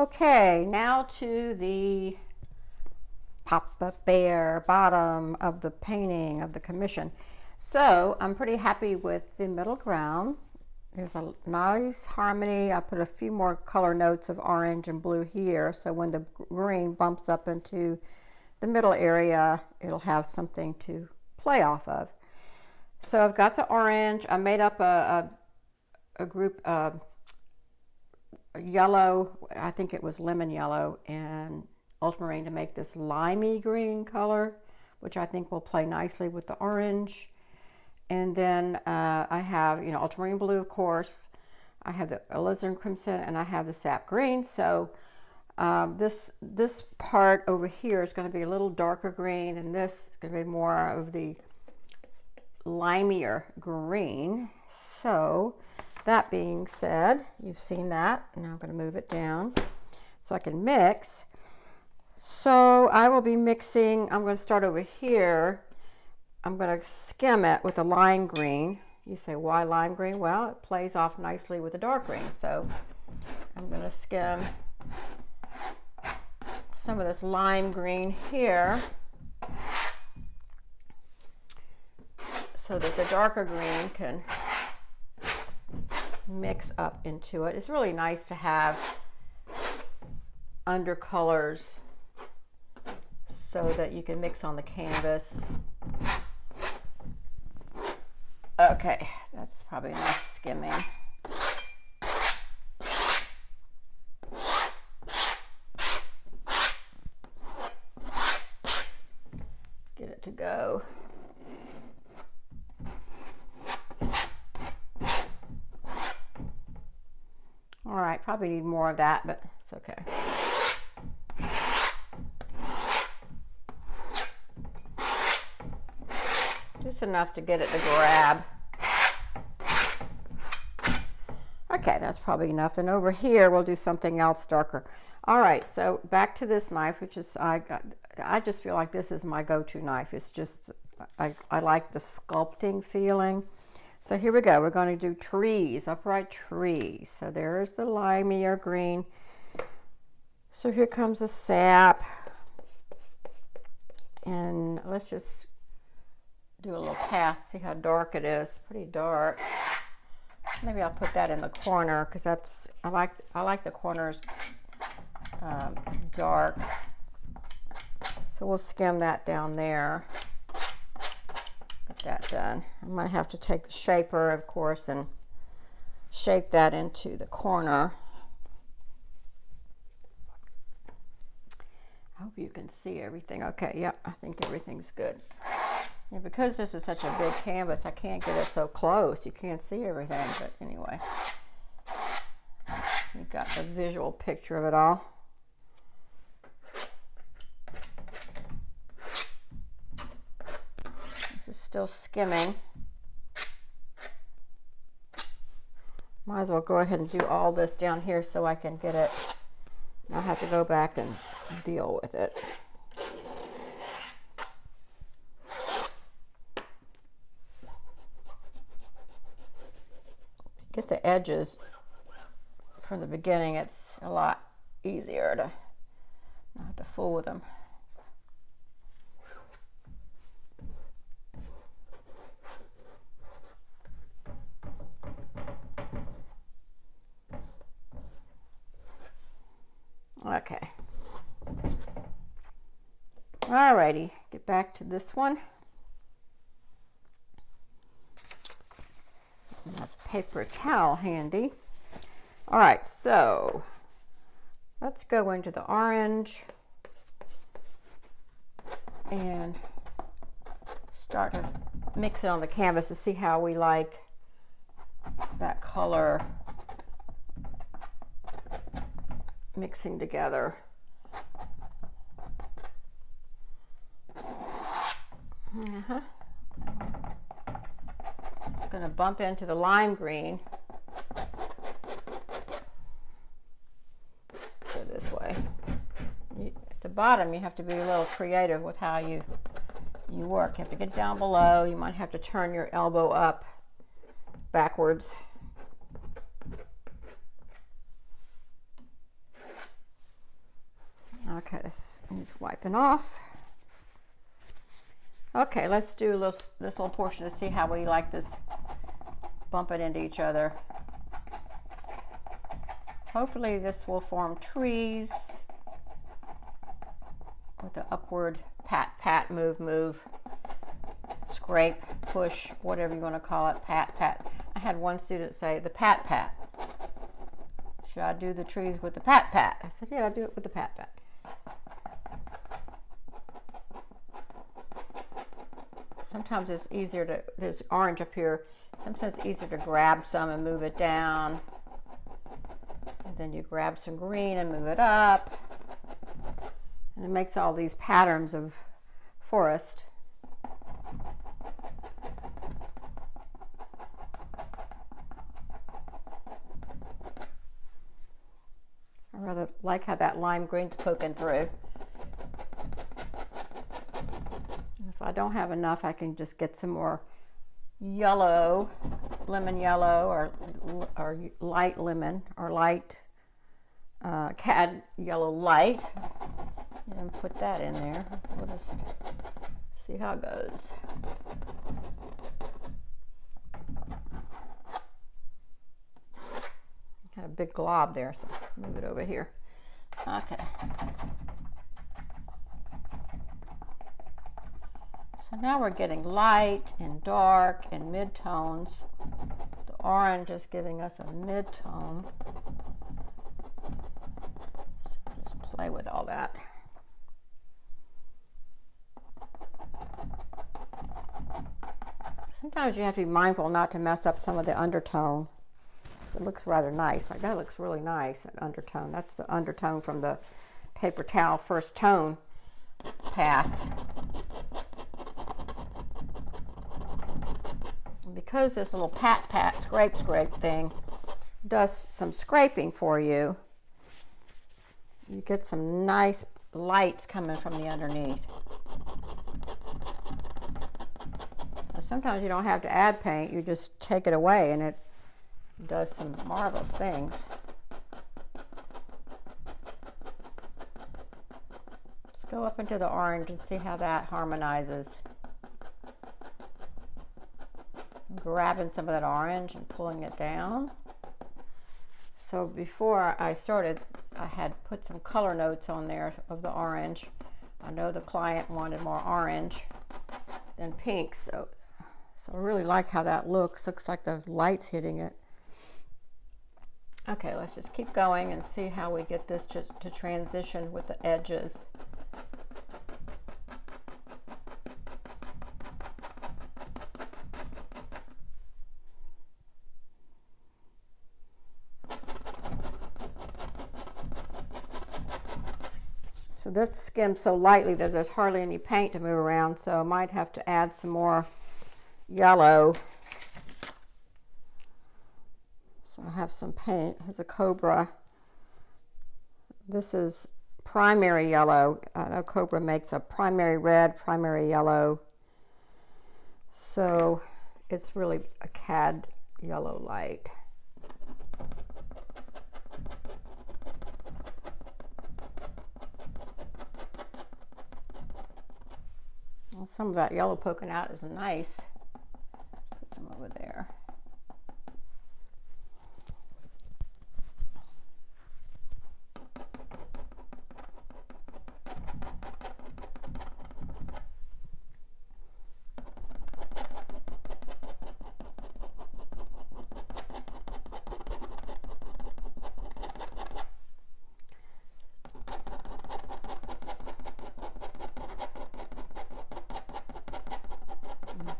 Okay, now to the Papa Bear bottom of the painting of the commission. So I'm pretty happy with the middle ground. There's a nice harmony. I put a few more color notes of orange and blue here, so when the green bumps up into the middle area, it'll have something to play off of. So I've got the orange. I made up a group of yellow, I think it was lemon yellow, and ultramarine to make this limey green color, which I think will play nicely with the orange. And then I have, ultramarine blue, of course. I have the alizarin crimson, and I have the sap green. So this part over here is going to be a little darker green, and this is going to be more of the limier green. So that being said, you've seen that. Now I'm going to move it down so I can mix. So I will be mixing, I'm going to start over here. I'm going to skim it with a lime green. You say, why lime green? Well, it plays off nicely with the dark green. So I'm going to skim some of this lime green here so that the darker green can mix up into it. It's really nice to have undercolors so that you can mix on the canvas. Okay, that's probably enough skimming. Get it to go. All right, probably need more of that, but it's okay. Just enough to get it to grab. Okay, that's probably enough. And over here, we'll do something else darker. All right, so back to this knife, which is, I just feel like this is my go-to knife. It's just, I like the sculpting feeling. So here we go. We're going to do trees, upright trees. So there's the limier green. So here comes the sap. And let's just do a little pass, see how dark it is. Pretty dark. Maybe I'll put that in the corner because that's, I like the corners dark. So we'll skim that down there. Get that done. I might have to take the shaper, of course, and shape that into the corner. I hope you can see everything. Okay, yep, I think everything's good. Yeah, because this is such a big canvas, I can't get it so close. You can't see everything, but anyway. You've got a visual picture of it all. This is still skimming. Might as well go ahead and do all this down here so I can get it. I'll have to go back and deal with it. Get the edges from the beginning, it's a lot easier to not have to fool with them. Okay. Alrighty, get back to this one. That's paper towel handy. All right, so let's go into the orange and start to mix it on the canvas to see how we like that color mixing together. It's going to bump into the lime green. Go this way. At the bottom, you have to be a little creative with how you work. You have to get down below. You might have to turn your elbow up backwards. Just wiping off. Okay, let's do this little portion to see how we like this bumping into each other. Hopefully this will form trees with the upward pat, pat, move, move, scrape, push, whatever you want to call it, pat, pat. I had one student say the pat, pat. Should I do the trees with the pat, pat? I said, yeah, I'll do it with the pat, pat. Sometimes it's easier to, there's orange up here, sometimes it's easier to grab some and move it down. And then you grab some green and move it up. And it makes all these patterns of forest. I rather like how that lime green's poking through. If I don't have enough, I can just get some more yellow, lemon yellow, or light lemon, or light cad yellow light, and put that in there. We'll just see how it goes. Got a big glob there, so move it over here. Okay. So now we're getting light and dark and mid-tones. The orange is giving us a mid-tone. So just play with all that. Sometimes you have to be mindful not to mess up some of the undertone. It looks rather nice. Like that looks really nice, that undertone. That's the undertone from the paper towel first tone pass. Because this little pat pat scrape thing does some scraping for you, you get some nice lights coming from the underneath. Now, sometimes you don't have to add paint, you just take it away and it does some marvelous things. Let's go up into the orange and see how that harmonizes. Grabbing some of that orange and pulling it down. So before I started, I had put some color notes on there of the orange. I know the client wanted more orange than pink, so I really like how that looks. Looks like the light's hitting it. Okay, let's just keep going and see how we get this to transition with the edges. So this skims so lightly that there's hardly any paint to move around, so I might have to add some more yellow. So I have some paint. Here's a Cobra. This is primary yellow. I know Cobra makes a primary red, primary yellow. So it's really a cad yellow light. Some of that yellow poking out is nice. Put some over there.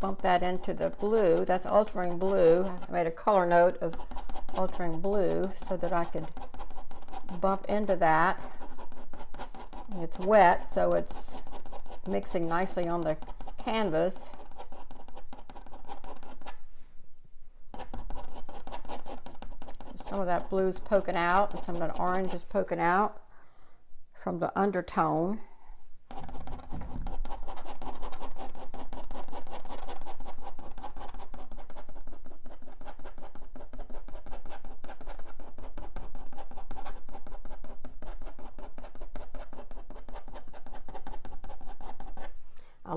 Bump that into the blue. That's altering blue. I made a color note of altering blue so that I could bump into that. And it's wet, so it's mixing nicely on the canvas. Some of that blue's poking out and some of that orange is poking out from the undertone.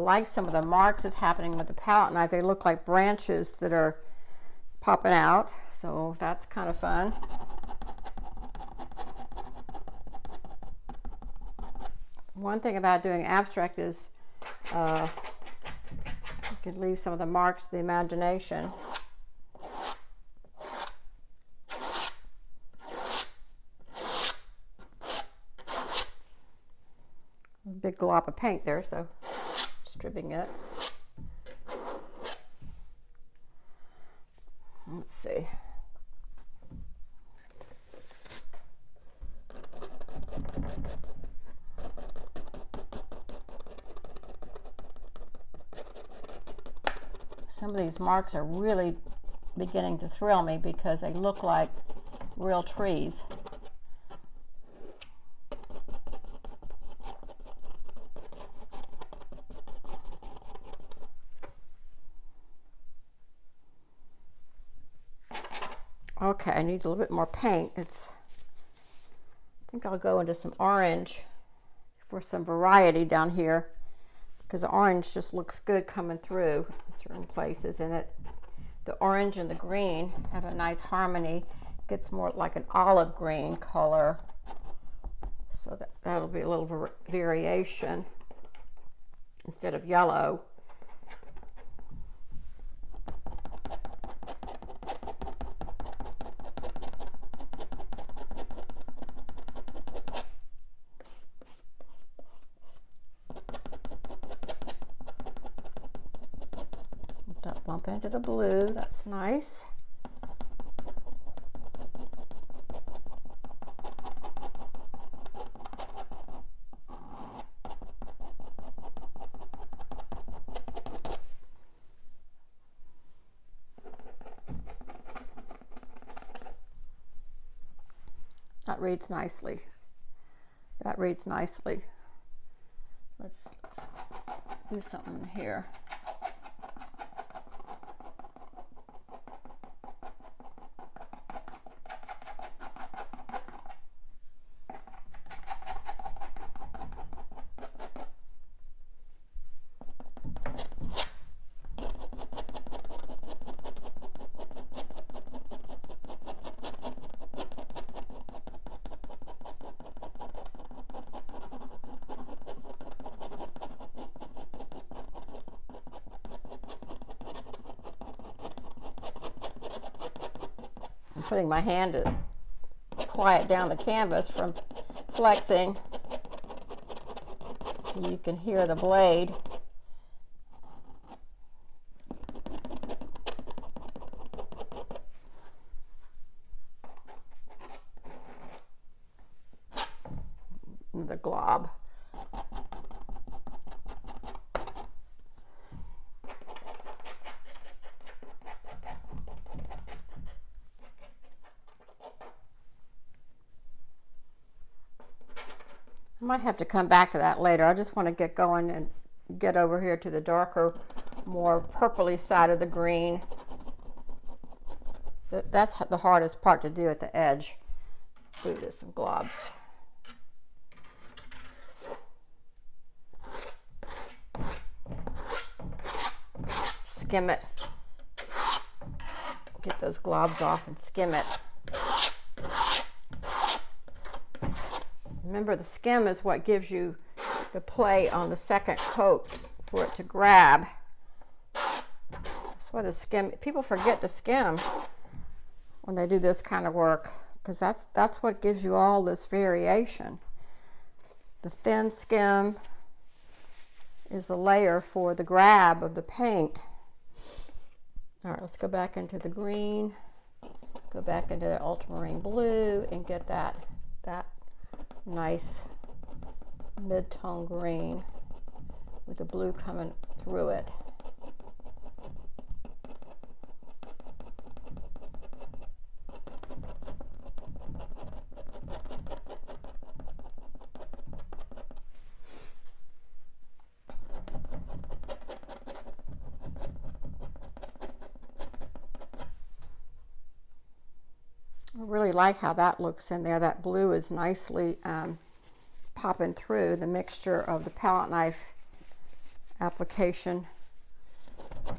like some of the marks that's happening with the palette knife. They look like branches that are popping out, so that's kind of fun. One thing about doing abstract is you can leave some of the marks to the imagination. Big glob of paint there, so stripping it. Let's see. Some of these marks are really beginning to thrill me because they look like real trees. Okay, I need a little bit more paint. I think I'll go into some orange for some variety down here, because the orange just looks good coming through in certain places, and the orange and the green have a nice harmony. It gets more like an olive green color, so that'll be a little variation instead of yellow. Bump into the blue, that's nice. That reads nicely. That reads nicely. Let's do something here. Putting my hand to quiet down the canvas from flexing so you can hear the blade. The glob. I might have to come back to that later. I just want to get going and get over here to the darker, more purpley side of the green. That's the hardest part to do at the edge. Ooh, there's some globs. Skim it. Get those globs off and skim it. Remember, the skim is what gives you the play on the second coat for it to grab. That's why the skim, people forget to skim when they do this kind of work, because that's what gives you all this variation. The thin skim is the layer for the grab of the paint. All right, let's go back into the green, go back into the ultramarine blue, and get that nice mid-tone green with the blue coming through it. I really like how that looks in there. That blue is nicely popping through the mixture of the palette knife application.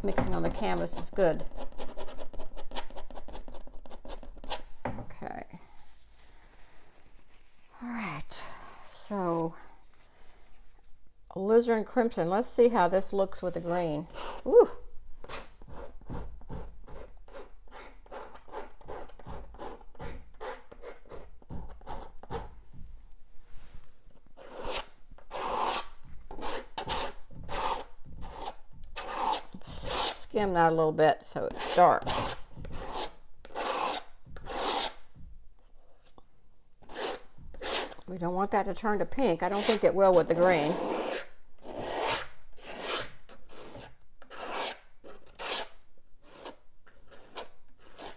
Mixing on the canvas is good. Okay. All right. So, alizarin crimson. Let's see how this looks with the green. Ooh. Skim that a little bit so it's dark. We don't want that to turn to pink. I don't think it will with the green.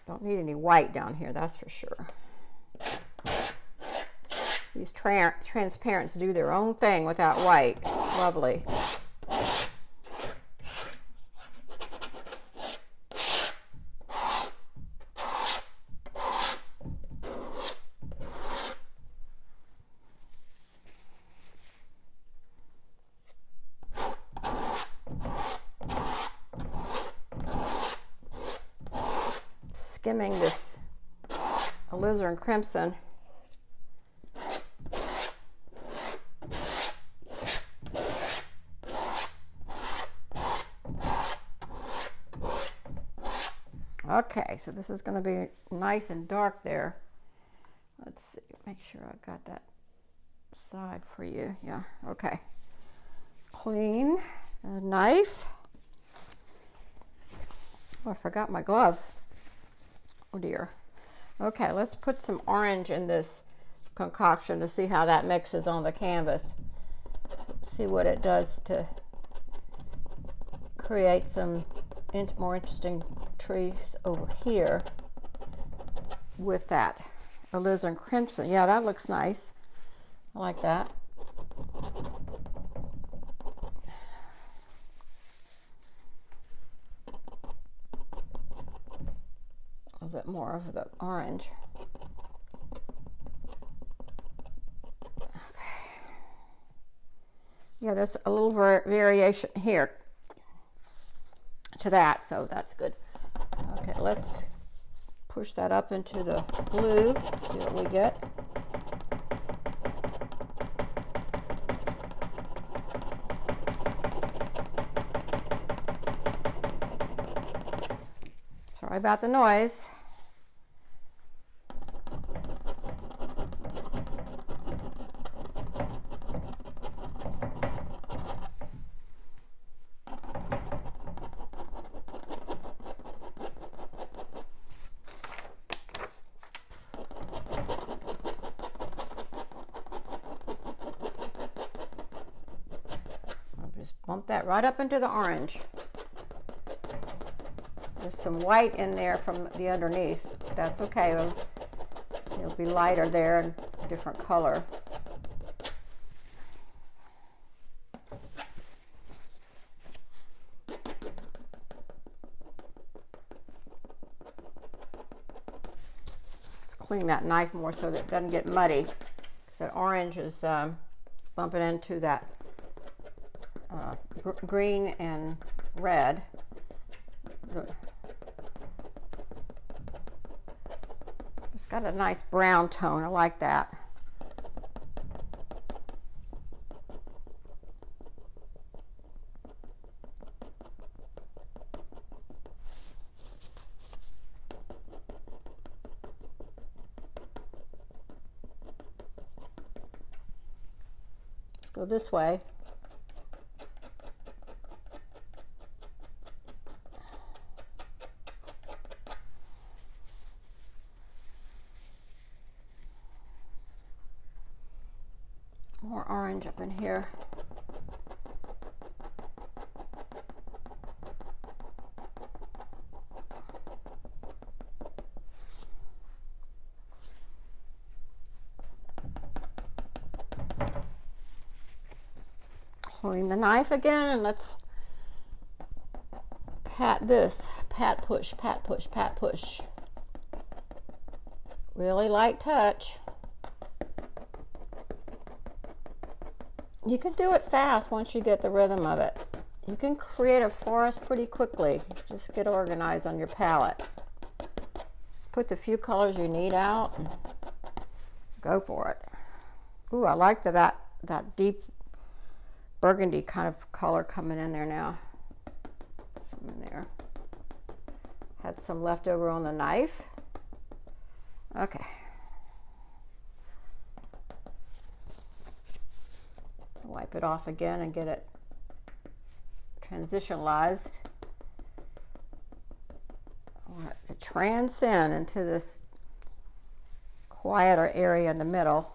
Don't need any white down here, that's for sure. These transparents do their own thing without white. Lovely. Skimming this alizarin crimson. Okay, so this is going to be nice and dark there. Let's see, make sure I got that side for you. Yeah, okay. Clean knife. Oh, I forgot my glove. Oh dear. Okay, let's put some orange in this concoction to see how that mixes on the canvas. See what it does to create some more interesting trees over here with that alizarin crimson. Yeah, that looks nice. I like that. A little bit more of the orange. Okay. Yeah, there's a little variation here to that, so that's good. Okay, let's push that up into the blue, see what we get. Sorry about the noise. Bump that right up into the orange. There's some white in there from the underneath. That's okay. It'll be lighter there and a different color. Let's clean that knife more so that it doesn't get muddy. That orange is bumping into that green and red. It's got a nice brown tone. I like that. Go this way. More orange up in here. Clean the knife again and let's pat this. Pat push, pat push, pat push. Really light touch. You can do it fast once you get the rhythm of it. You can create a forest pretty quickly. Just get organized on your palette. Just put the few colors you need out and go for it. Ooh, I like that deep burgundy kind of color coming in there now. Some in there. Had some left over on the knife. Okay. Wipe it off again and get it transitionalized. I want it to transcend into this quieter area in the middle.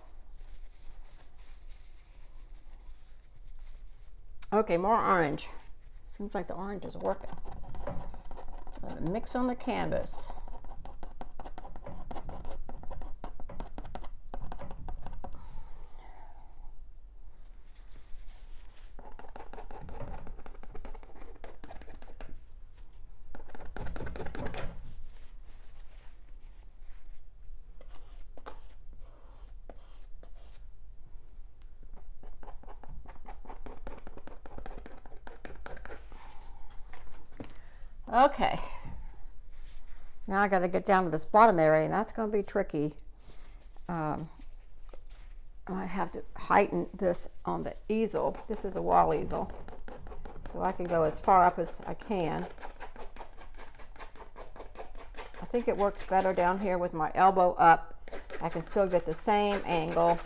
Okay, more orange. Seems like the orange is working. Let it mix on the canvas. Okay, now I got to get down to this bottom area, and that's going to be tricky. I might have to heighten this on the easel. This is a wall easel, so I can go as far up as I can. I think it works better down here with my elbow up. I can still get the same angle.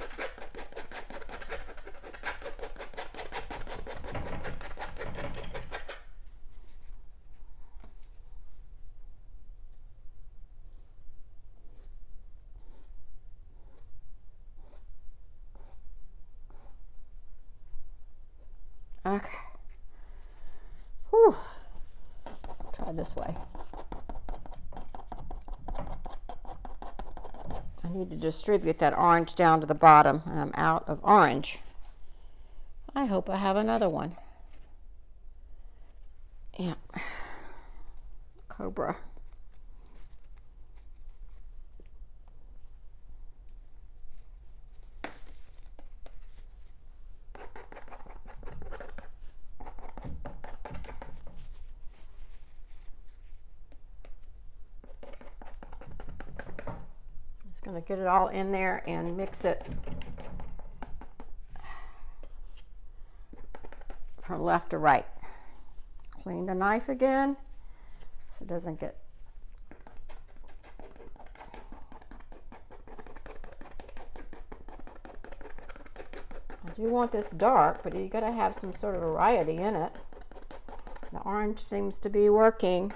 Okay. Whew. Try this way. I need to distribute that orange down to the bottom, and I'm out of orange. I hope I have another one. Yeah. Cobra. Going to get it all in there and mix it from left to right. Clean the knife again so it doesn't get I do want this dark, but you got to have some sort of variety in it. The orange seems to be working.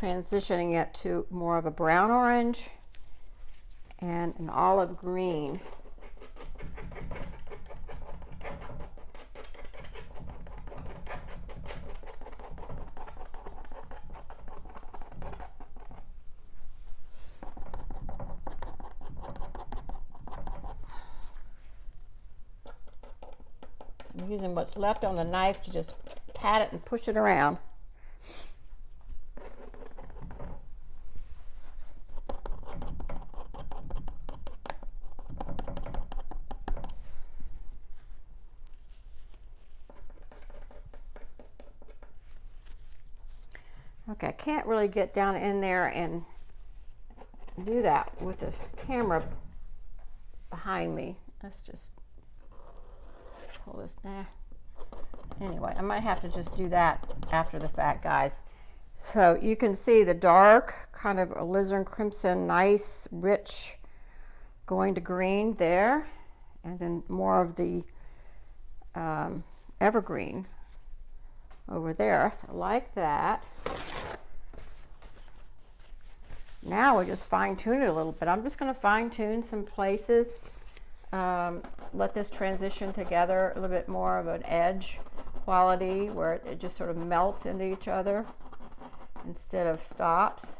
Transitioning it to more of a brown orange and an olive green. I'm using what's left on the knife to just pat it and push it around. Okay, I can't really get down in there and do that with the camera behind me. Let's just pull this down. Anyway, I might have to just do that after the fact, guys. So you can see the dark, kind of alizarin crimson, nice, rich, going to green there, and then more of the evergreen over there. So I like that. Now we're just fine tune it a little bit. I'm just going to fine tune some places. Let this transition together a little bit more of an edge quality where it just sort of melts into each other instead of stops.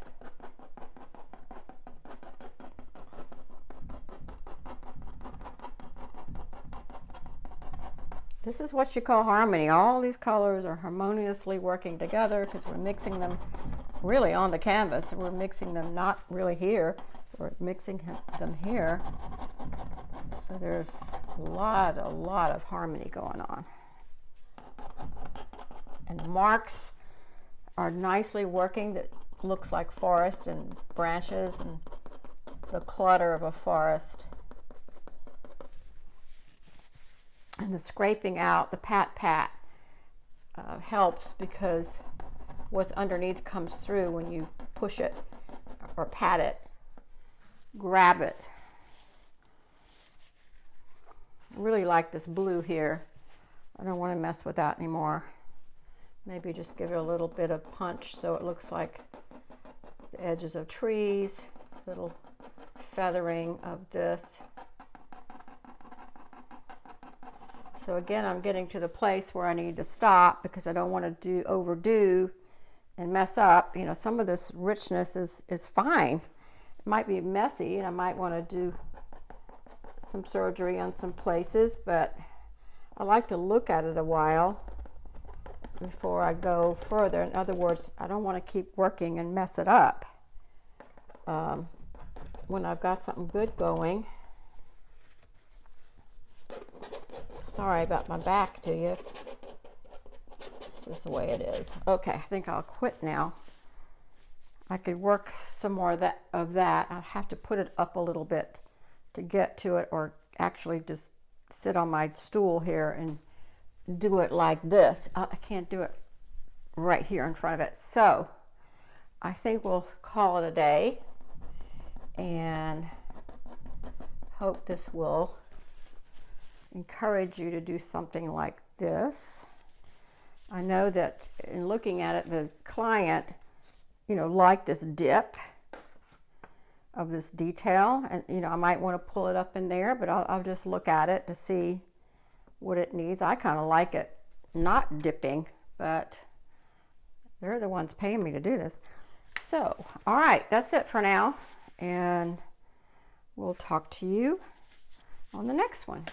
This is what you call harmony. All these colors are harmoniously working together because we're mixing them really on the canvas. We're mixing them not really here. We're mixing them here. So there's a lot of harmony going on. And marks are nicely working. That looks like forest and branches and the clutter of a forest. And the scraping out, the pat helps because what's underneath comes through when you push it or pat it, grab it. I really like this blue here. I don't want to mess with that anymore. Maybe just give it a little bit of punch so it looks like the edges of trees, little feathering of this. So again, I'm getting to the place where I need to stop because I don't want to overdo and mess up. You know, some of this richness is fine. It might be messy and I might want to do some surgery on some places, but I like to look at it a while before I go further. In other words, I don't want to keep working and mess it up. When I've got something good going. Sorry about my back to you. It's just the way it is. Okay, I think I'll quit now. I could work some more of that. I'll have to put it up a little bit to get to it, or actually just sit on my stool here and do it like this. I can't do it right here in front of it. So I think we'll call it a day and hope this will encourage you to do something like this. I know that in looking at it, the client, you know, liked this dip of this detail, and you know, I might want to pull it up in there, but I'll just look at it to see what it needs. I kind of like it not dipping, but they're the ones paying me to do this. So, all right, that's it for now, and we'll talk to you on the next one.